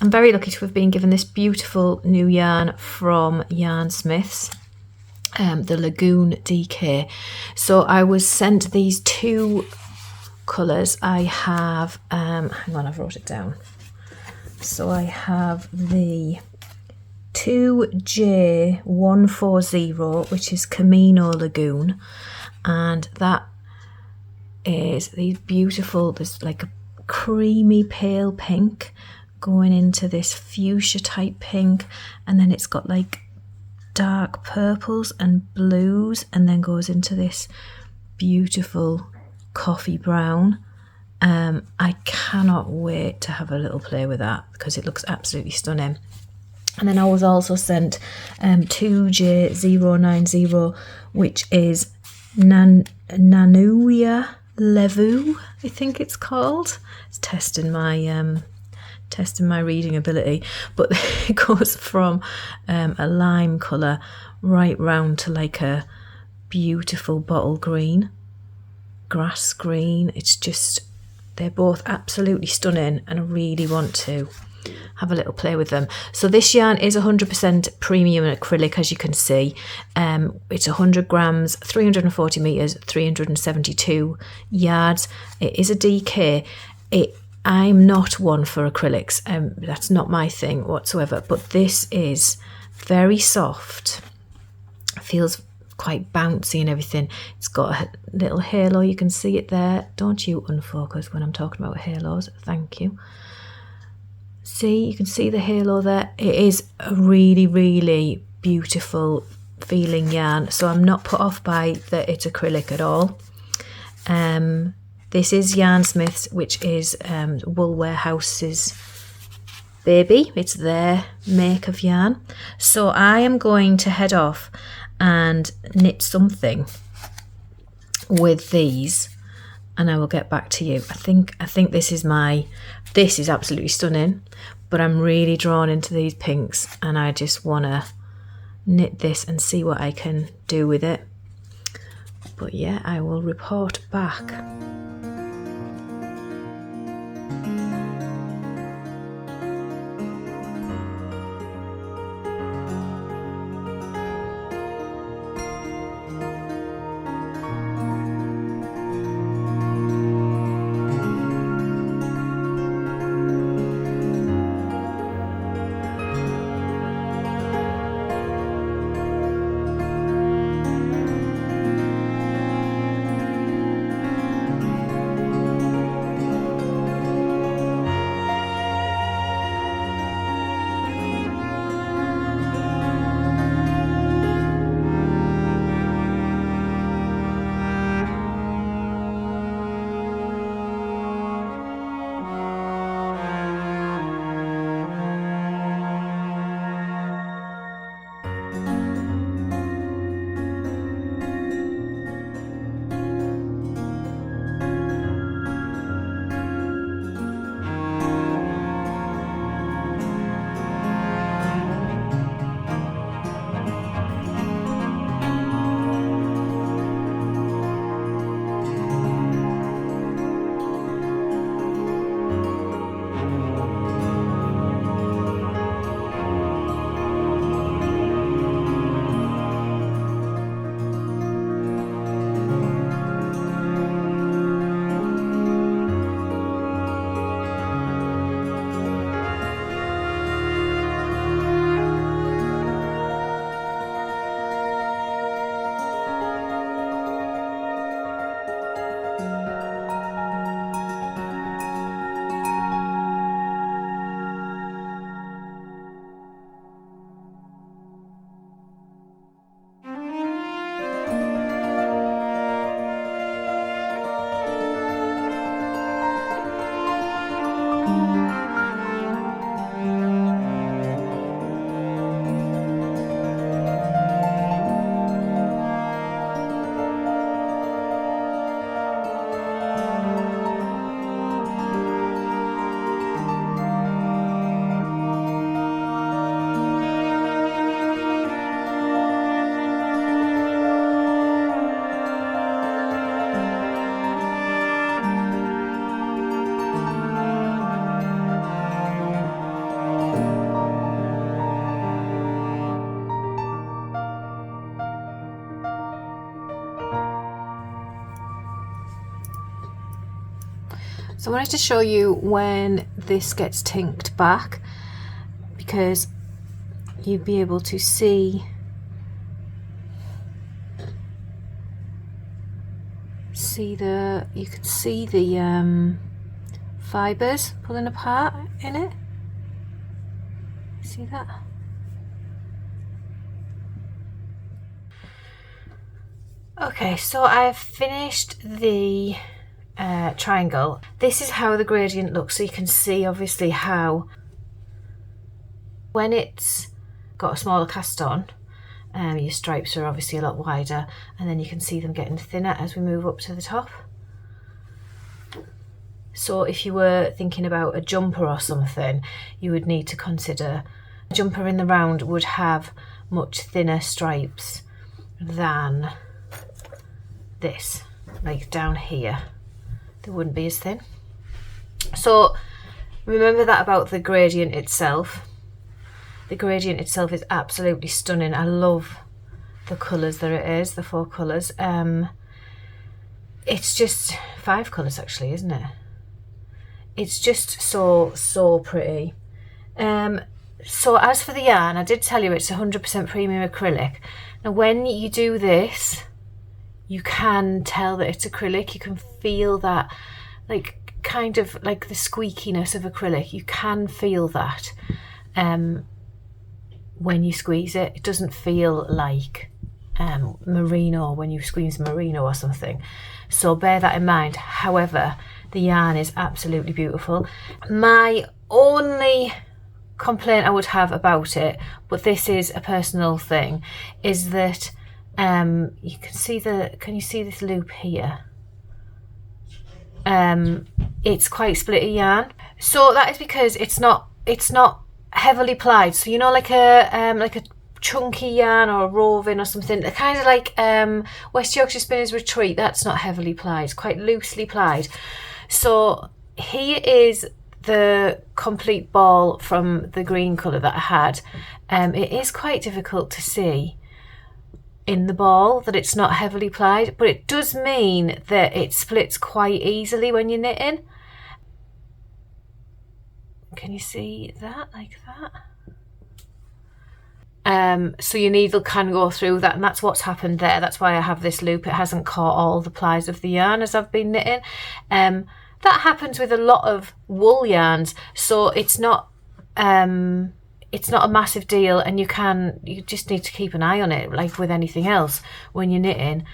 I'm very lucky to have been given this beautiful new yarn from Yarnsmiths, the Lagoon DK. So I was sent these two colours. I have, hang on, I've wrote it down. So I have the 2J140, which is Camino Lagoon, and that is these beautiful, there's like a creamy pale pink going into this fuchsia type pink, and then it's got like dark purples and blues, and then goes into this beautiful coffee brown. I cannot wait to have a little play with that because it looks absolutely stunning. And then I was also sent 2J090, which is Nanuya Levu, I think it's called. It's testing my reading ability, but it goes from a lime colour right round to like a beautiful bottle green, grass green. It's just, they're both absolutely stunning, and I really want to have a little play with them. So this yarn is 100% premium acrylic, as you can see. It's 100 grams, 340 meters, 372 yards. It is a DK. I'm not one for acrylics. That's not my thing whatsoever, but this is very soft. Feels quite bouncy and everything. It's got a little halo, you can see it there. Don't you unfocus when I'm talking about halos, thank you. See, you can see the halo there. It is a really, really beautiful feeling yarn, so I'm not put off by that it's acrylic at all. This is Yarnsmiths, which is Wool Warehouse's baby. It's their make of yarn. So I am going to head off and knit something with these, and I will get back to you. I think this is absolutely stunning, but I'm really drawn into these pinks, and I just want to knit this and see what I can do with it. But yeah, I will report back. So I wanted to show you when this gets tinked back, because you'd be able to see you can see the fibers pulling apart in it. See that? Okay, so I've finished the triangle. This is how the gradient looks, so you can see obviously how when it's got a smaller cast on, your stripes are obviously a lot wider, and then you can see them getting thinner as we move up to the top. So if you were thinking about a jumper or something, you would need to consider a jumper in the round would have much thinner stripes than this, like down here. They wouldn't be as thin. So remember that about the gradient itself. The gradient itself is absolutely stunning. I love the colours that it is, the 4 colours. It's just 5 colours actually, isn't it? It's just so pretty. So as for the yarn, I did tell you it's 100% premium acrylic. Now when you do this, you can tell that it's acrylic. You can feel that, like, kind of like the squeakiness of acrylic. You can feel that when you squeeze it. It doesn't feel like merino when you squeeze merino or something. So bear that in mind. However, the yarn is absolutely beautiful. My only complaint I would have about it, but this is a personal thing, is that you can see can you see this loop here? It's quite splitty yarn. So that is because it's not heavily plied. So you know, like a chunky yarn or a roving or something, kind of like West Yorkshire Spinners Retreat, that's not heavily plied, it's quite loosely plied. So here is the complete ball from the green colour that I had. It is quite difficult to see in the ball that it's not heavily plied, but it does mean that it splits quite easily when you're knitting. Can you see that, like that? So your needle can go through that, and that's what's happened there. That's why I have this loop. It hasn't caught all the plies of the yarn as I've been knitting. That happens with a lot of wool yarns, so it's not a massive deal, and you just need to keep an eye on it, like with anything else when you're knitting.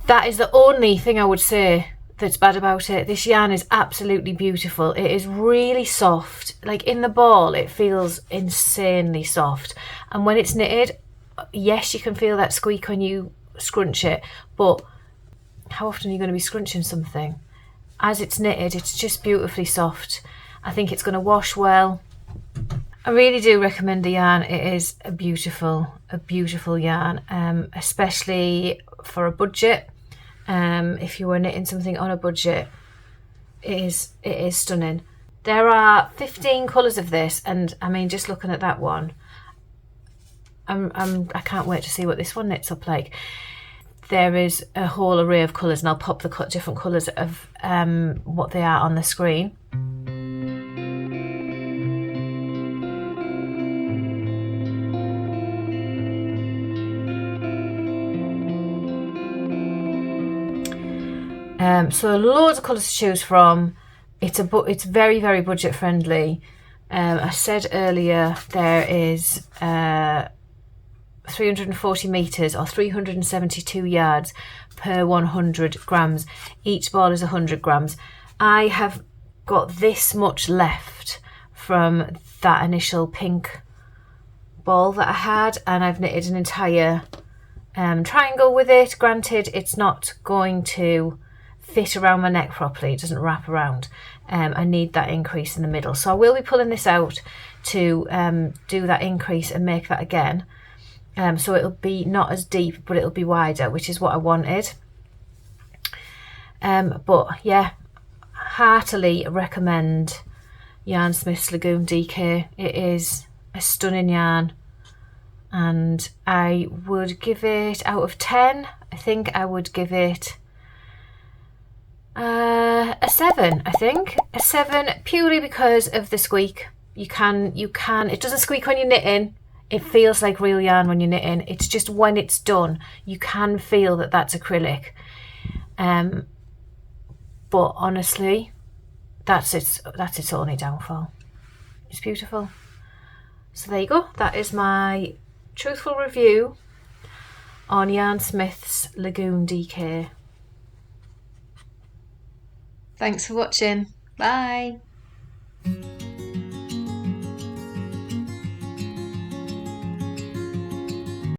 That is the only thing I would say that's bad about it. This yarn is absolutely beautiful. It is really soft. Like in the ball, it feels insanely soft, and when it's knitted, yes, you can feel that squeak when you scrunch it, but how often are you going to be scrunching something? As it's knitted, it's just beautifully soft. I think it's going to wash well. I really do recommend the yarn. It is a beautiful yarn, especially for a budget. If you were knitting something on a budget, it is stunning. There are 15 colours of this, and I mean, just looking at that one, I can't wait to see what this one knits up like. There is a whole array of colours, and I'll pop the different colours of what they are on the screen. So loads of colours to choose from. It's very, very budget friendly. I said earlier there is 340 metres or 372 yards per 100 grams. Each ball is 100 grams. I have got this much left from that initial pink ball that I had, and I've knitted an entire triangle with it. Granted, it's not going to fit around my neck properly, it doesn't wrap around. I need that increase in the middle, so I will be pulling this out to do that increase and make that again. So it'll be not as deep, but it'll be wider, which is what I wanted. But yeah, heartily recommend Yarnsmiths Lagoon DK. It is a stunning yarn, and I would give it, out of 10, I think I would give it, A 7, I think. A 7 purely because of the squeak. You can, it doesn't squeak when you're knitting. It feels like real yarn when you're knitting. It's just when it's done, you can feel that that's acrylic. But honestly, that's its only downfall. It's beautiful. So there you go. That is my truthful review on Yarnsmiths Lagoon DK. Thanks for watching. Bye.